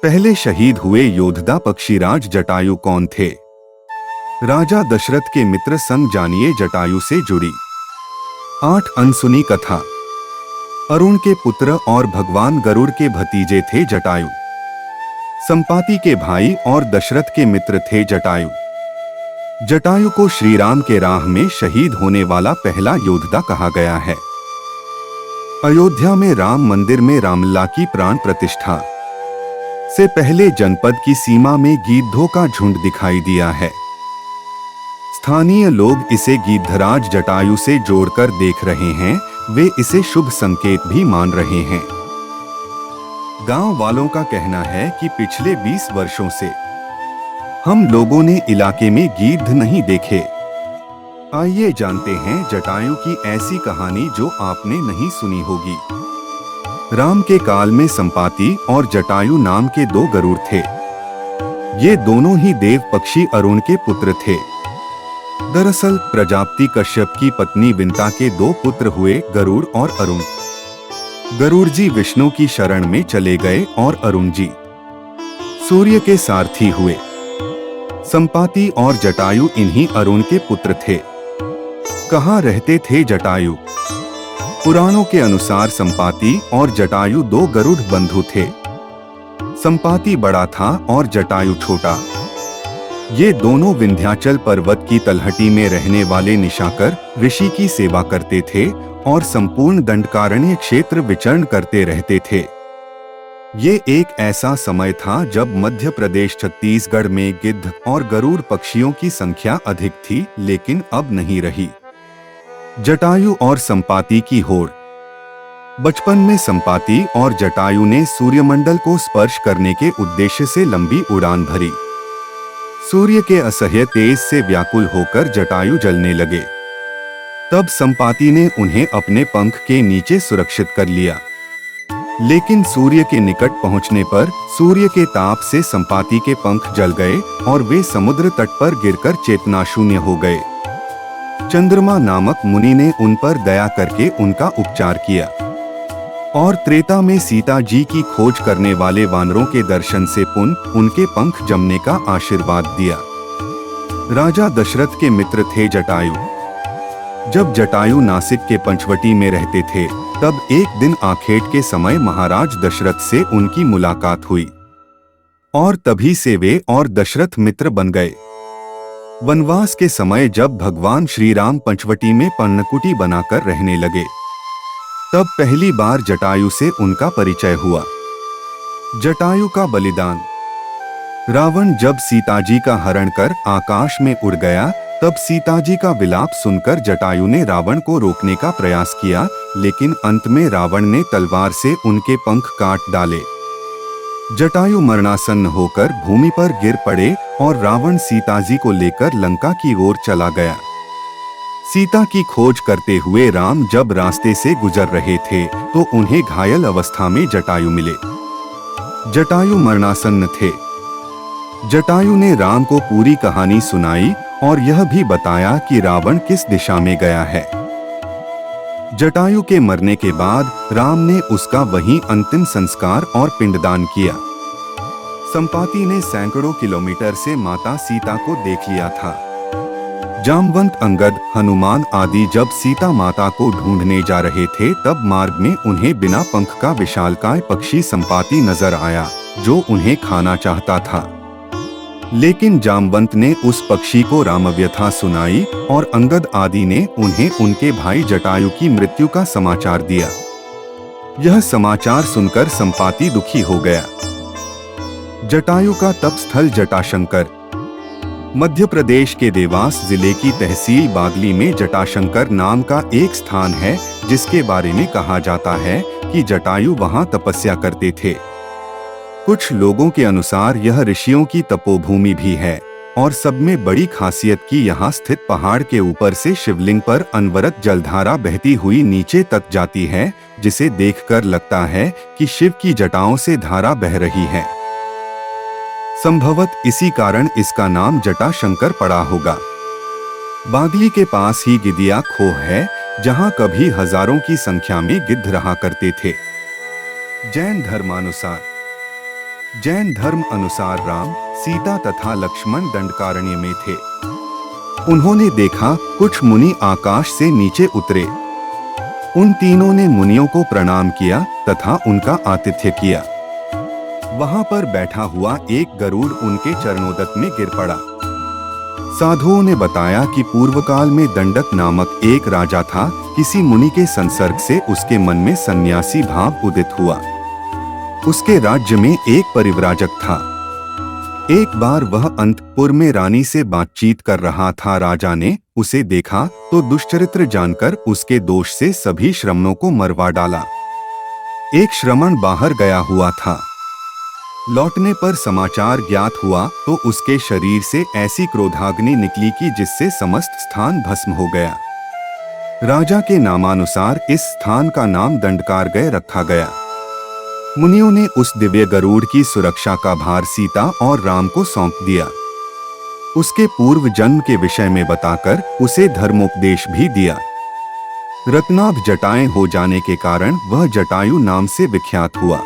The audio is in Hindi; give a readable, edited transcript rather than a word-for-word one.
पहले शहीद हुए योद्धा पक्षीराज जटायु कौन थे? राजा दशरथ के मित्र संग जानिए जटायु से जुड़ी 8 अनसुनी कथा। अरुण के पुत्र और भगवान गरुड़ के भतीजे थे जटायु। संपाति के भाई और दशरथ के मित्र थे जटायु। जटायु को श्री राम के राह में शहीद होने वाला पहला योद्धा कहा गया है। अयोध्या में राम मंदिर में रामलला की प्राण प्रतिष्ठा से पहले जनपद की सीमा में गिद्धों का झुंड दिखाई दिया है। स्थानीय लोग इसे गिद्धराज जटायु से जोड़कर देख रहे हैं। वे इसे शुभ संकेत भी मान रहे हैं। गांव वालों का कहना है कि पिछले 20 वर्षों से हम लोगों ने इलाके में गिद्ध नहीं देखे। आइए जानते हैं जटायु की ऐसी कहानी जो आपने नहीं सुनी होगी। राम के काल में संपाति और जटायु नाम के 2 गरुड़ थे। ये दोनों ही देव पक्षी अरुण के पुत्र थे। दरअसल प्रजापति कश्यप की पत्नी विंता के 2 पुत्र हुए, गरुड़ और अरुण। गरुड़ जी विष्णु की शरण में चले गए और अरुण जी सूर्य के सारथी हुए। संपाति और जटायु इन्हीं अरुण के पुत्र थे। कहाँ रहते थे जटायु? पुराणों के अनुसार संपाति और जटायु 2 गरुड़ बंधु थे। संपाति बड़ा था और जटायु छोटा। ये दोनों विंध्याचल पर्वत की तलहटी में रहने वाले निशाकर ऋषि की सेवा करते थे और संपूर्ण दंडकारण्य क्षेत्र विचरण करते रहते थे। ये एक ऐसा समय था जब मध्य प्रदेश छत्तीसगढ़ में गिद्ध और गरुड़ पक्षियों की संख्या अधिक थी, लेकिन अब नहीं रही। जटायु और संपाति की होड़। बचपन में संपाति और जटायु ने सूर्यमंडल को स्पर्श करने के उद्देश्य से लंबी उड़ान भरी। सूर्य के असह्य तेज से व्याकुल होकर जटायु जलने लगे। तब संपाति ने उन्हें अपने पंख के नीचे सुरक्षित कर लिया। लेकिन सूर्य के निकट पहुंचने पर सूर्य के ताप से संपाति के पंख जल गए और वे समुद्र तट पर गिरकर चेतनाशून्य हो गए। चंद्रमा नामक मुनि ने उन पर दया करके उनका उपचार किया और त्रेता में सीता जी की खोज करने वाले वानरों के दर्शन से उनके पंख जमने का आशीर्वाद दिया। राजा दशरथ के मित्र थे जटायु। जब जटायु नासिक के पंचवटी में रहते थे, तब एक दिन आखेट के समय महाराज दशरथ से उनकी मुलाकात हुई और तभी से वे और दशरथ मित्र बन गए। वनवास के समय जब भगवान श्री राम पंचवटी में पर्णकुटी बनाकर रहने लगे, तब पहली बार जटायु से उनका परिचय हुआ। जटायु का बलिदान। रावण जब सीताजी का हरण कर आकाश में उड़ गया, तब सीताजी का विलाप सुनकर जटायु ने रावण को रोकने का प्रयास किया, लेकिन अंत में रावण ने तलवार से उनके पंख काट डाले। जटायु मरणासन्न होकर भूमि पर गिर पड़े और रावण सीताजी को लेकर लंका की ओर चला गया। सीता की खोज करते हुए राम जब रास्ते से गुजर रहे थे, तो उन्हें घायल अवस्था में जटायु मिले। जटायु मरणासन्न थे। जटायु ने राम को पूरी कहानी सुनाई और यह भी बताया कि रावण किस दिशा में गया है। जटायु के मरने के बाद राम ने उसका वहीं अंतिम संस्कार और पिंडदान किया। संपाति ने सैकड़ों किलोमीटर से माता सीता को देख लिया था। जामवंत, अंगद, हनुमान आदि जब सीता माता को ढूंढने जा रहे थे, तब मार्ग में उन्हें बिना पंख का विशालकाय पक्षी संपाति नजर आया, जो उन्हें खाना चाहता था। लेकिन जामवंत ने उस पक्षी को रामव्यथा सुनाई और अंगद आदि ने उन्हें उनके भाई जटायु की मृत्यु का समाचार दिया। यह समाचार सुनकर संपाति दुखी हो गया। जटायु का तपस्थल जटाशंकर। मध्य प्रदेश के देवास जिले की तहसील बागली में जटाशंकर नाम का एक स्थान है, जिसके बारे में कहा जाता है कि जटायु वहां तपस्या करते थे। कुछ लोगों के अनुसार यह ऋषियों की तपोभूमि भी है और सब में बड़ी खासियत की यहाँ स्थित पहाड़ के ऊपर से शिवलिंग पर अनवरत जलधारा बहती हुई नीचे तक जाती है, जिसे देखकर लगता है कि शिव की जटाओं से धारा बह रही है। संभवत इसी कारण इसका नाम जटाशंकर पड़ा होगा। बागली के पास ही गिदिया खोह है, जहां कभी हजारों की संख्या में गिद्ध रहा करते थे। जैन धर्मानुसार जैन धर्म अनुसार राम, सीता तथा लक्ष्मण दंडकारण्य में थे। उन्होंने देखा कुछ मुनि आकाश से नीचे उतरे। उन तीनों ने मुनियों को प्रणाम किया तथा उनका आतिथ्य किया। वहां पर बैठा हुआ एक गरुड़ उनके चरणोदक में गिर पड़ा। साधुओं ने बताया कि पूर्व काल में दंडक नामक एक राजा था। किसी मुनि के संसर्ग से उसके मन में सन्यासी भाव उदित हुआ। उसके राज्य में एक परिव्राजक था। एक बार वह अंतपुर में रानी से बातचीत कर रहा था। राजा ने उसे देखा तो दुष्चरित्र जानकर उसके दोष से सभी श्रमणों को मरवा डाला। एक श्रमण बाहर गया हुआ था। लौटने पर समाचार ज्ञात हुआ तो उसके शरीर से ऐसी क्रोधाग्नि निकली कि जिससे समस्त स्थान भस्म हो गया। राजा के नामानुसार इस स्थान का नाम दंडकारण्य रखा गया। मुनियों ने उस दिव्य गरुड़ की सुरक्षा का भार सीता और राम को सौंप दिया। उसके पूर्व जन्म के विषय में बताकर उसे धर्मोपदेश भी दिया। रत्नाभ जटाएं हो जाने के कारण वह जटायु नाम से विख्यात हुआ।